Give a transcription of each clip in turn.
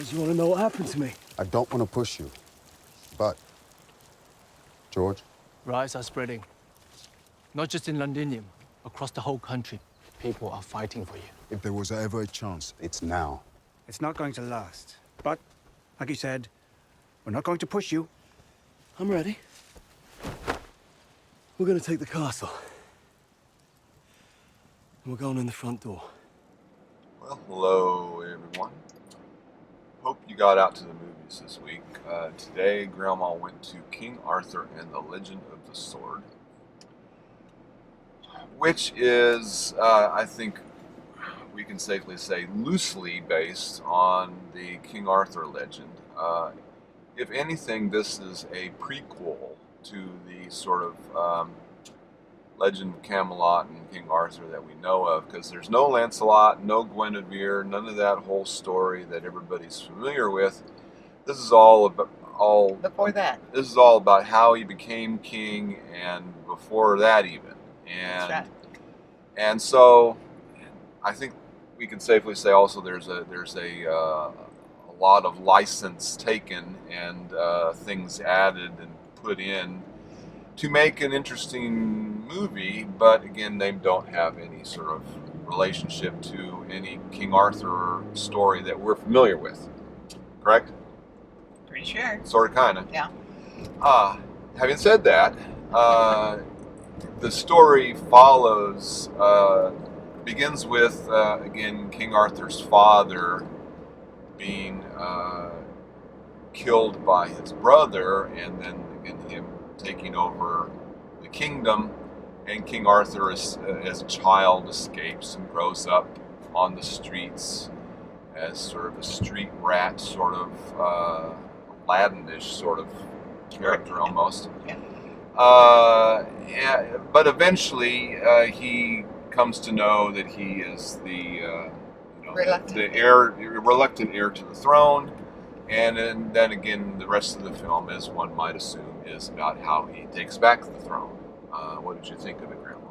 suppose you want to know what happened to me. I don't want to push you, but... George? Riots are spreading. Not just in Londinium, across the whole country. People are fighting for you. If there was ever a chance, it's now. It's not going to last. But, like you said, we're not going to push you. I'm ready. We're going to take the castle. And we're going in the front door. Well, hello everyone. Hope you got out to the movies this week. Today, Grandma went to King Arthur and the Legend of the Sword, which is, I think we can safely say, loosely based on the King Arthur legend. If anything, this is a prequel to the sort of Legend of Camelot and King Arthur that we know of, because there's no Lancelot, no Guinevere, none of that whole story that everybody's familiar with. This is all about before that. This is all about how he became king, and before that even. And That's right. And so, I think we can safely say also there's a lot of license taken and things added and put in to make an interesting movie, but again, they don't have any sort of relationship to any King Arthur story that we're familiar with. Correct? Pretty sure. Sort of, kind of. Yeah. Having said that, the story follows, begins with, again, King Arthur's father being killed by his brother, and then again him taking over the kingdom, and King Arthur as a child escapes and grows up on the streets as sort of a street rat, sort of Aladdin-ish sort of character almost. Yeah. But eventually he comes to know that he is the reluctant heir to the throne, and then again the rest of the film, as one might assume, is about how he takes back the throne. What did you think of it, Grandma?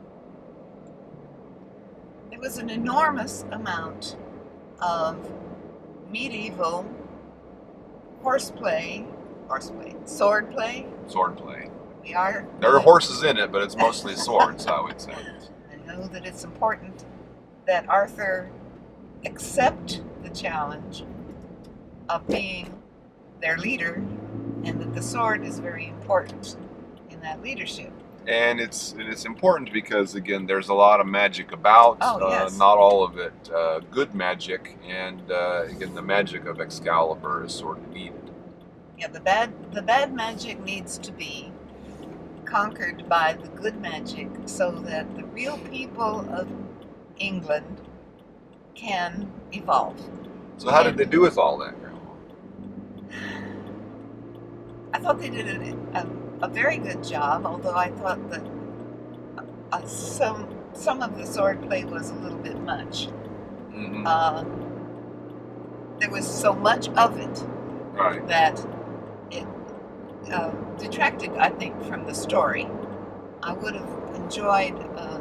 It was an enormous amount of medieval swordplay. Swordplay. There are horses in it, but it's mostly swords, I would say. I know that it's important that Arthur accept the challenge of being their leader, and that the sword is very important in that leadership. And it's important because, again, there's a lot of magic about. Oh, yes. Not all of it good magic, and again, the magic of Excalibur is sort of needed. Yeah, the bad magic needs to be conquered by the good magic, so that the real people of England can evolve. So how did they do with all that, Grandma? I thought they did a very good job, although I thought that some of the swordplay was a little bit much. Mm-hmm. There was so much of it, Right. that it detracted, I think, from the story. I would have enjoyed a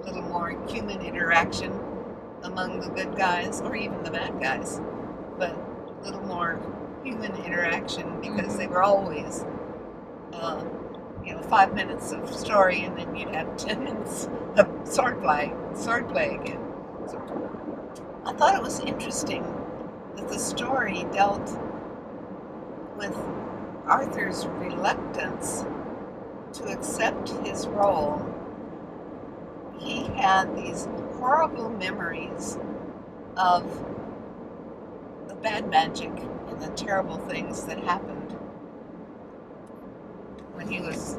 little more human interaction among the good guys, or even the bad guys, but a little more human interaction, because they were always 5 minutes of story, and then you'd have 10 minutes of swordplay again. I thought it was interesting that the story dealt with Arthur's reluctance to accept his role. He had these horrible memories of the bad magic and the terrible things that happened when he was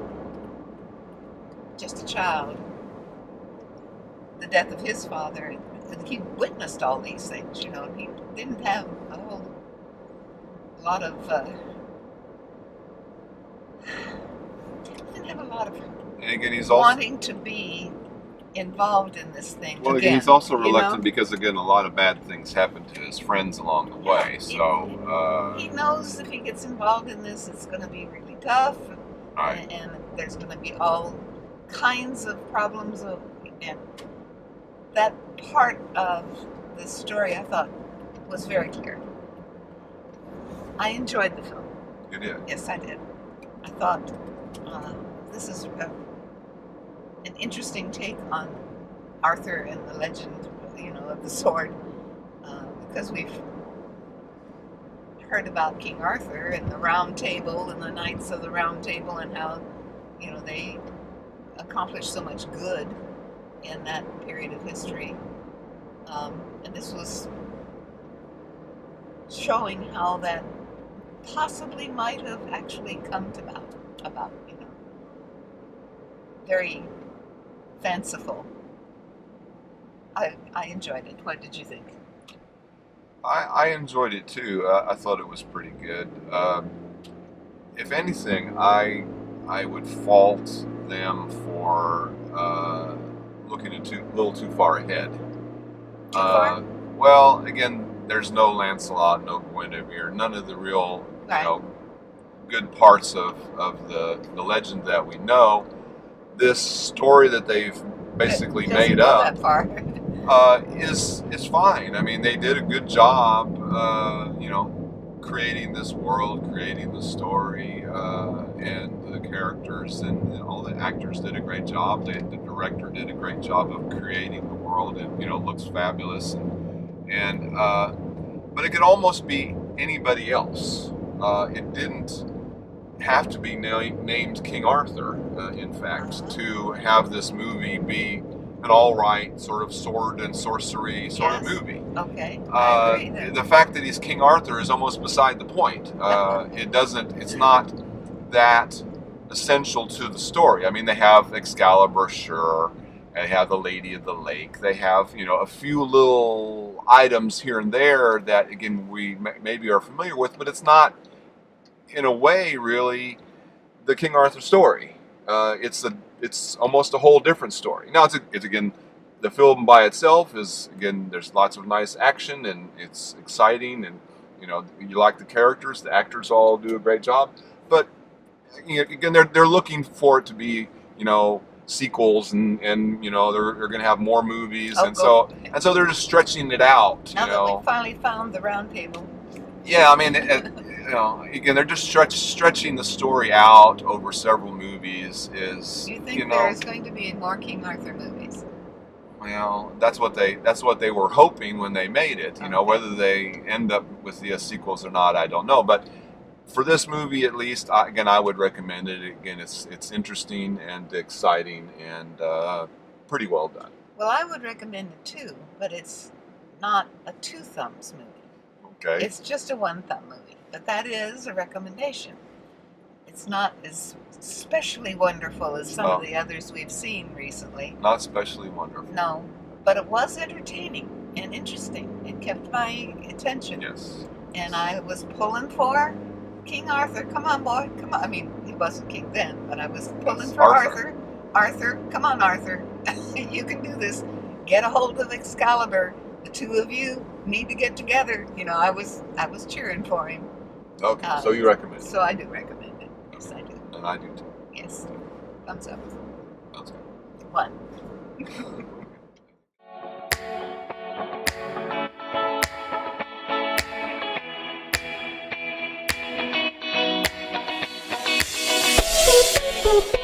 just a child. The death of his father, he witnessed all these things, and he didn't have a whole lot of And again, he's also wanting to be involved in this thing. Well, again, he's also reluctant because, again, a lot of bad things happen to his friends along the way. So he knows if he gets involved in this, it's going to be really tough, right. and there's going to be all kinds of problems. And that part of the story, I thought, was very clear. I enjoyed the film. You did. Yes, I did. I thought this is an interesting take on Arthur and the legend, of the sword, because we've heard about King Arthur and the Round Table and the Knights of the Round Table and how, they accomplished so much good in that period of history. And this was showing how that possibly might have actually come about, very fanciful. I enjoyed it. What did you think? I enjoyed it too. I thought it was pretty good. If anything, I would fault them for looking a little too far ahead. Too far? Well, again, there's no Lancelot, no Guinevere, none of the real, Right. good parts of the legend that we know. This story that they've basically It doesn't made go up that far. is fine. I mean, they did a good job, creating this world, creating the story, and the characters, and all the actors did a great job. The director did a great job of creating the world, and looks fabulous. And but it could almost be anybody else. It didn't have to be named King Arthur, in fact, to have this movie be an all-right sort of sword and sorcery sort of movie. Okay, I agree there. The fact that he's King Arthur is almost beside the point. It's not that essential to the story. I mean, they have Excalibur, sure. They have the Lady of the Lake. They have, a few little items here and there that, again, we maybe are familiar with, but it's not, in a way, really, the King Arthur story. It's almost a whole different story. Now, it's again, the film by itself is, again, there's lots of nice action, and it's exciting, and, you like the characters. The actors all do a great job. But, again, they're looking for it to be, sequels, and they're going to have more movies, and so they're just stretching it out. Now that we finally found the Round Table. Yeah, I mean, again, they're just stretching the story out over several movies. Do you think there's going to be more King Arthur movies? Well, that's what they were hoping when they made it. Okay. Whether they end up with the sequels or not, I don't know. But for this movie, at least, I would recommend it. Again, it's interesting and exciting and pretty well done. Well, I would recommend it too, but it's not a two thumbs movie. Okay. It's just a one thumb movie, but that is a recommendation. It's not as especially wonderful as some of the others we've seen recently. Not especially wonderful. No, but it was entertaining and interesting. It kept my attention. Yes. And I was pulling for King Arthur. Come on, boy. Come on. I mean, he wasn't king then, but I was pulling for Arthur. Arthur, come on, Arthur. You can do this. Get a hold of Excalibur. The two of you need to get together. I was cheering for him. Okay, so you recommend it? So I do recommend it. Yes, I do. And I do too. Yes. Thumbs up. Sounds good. 1.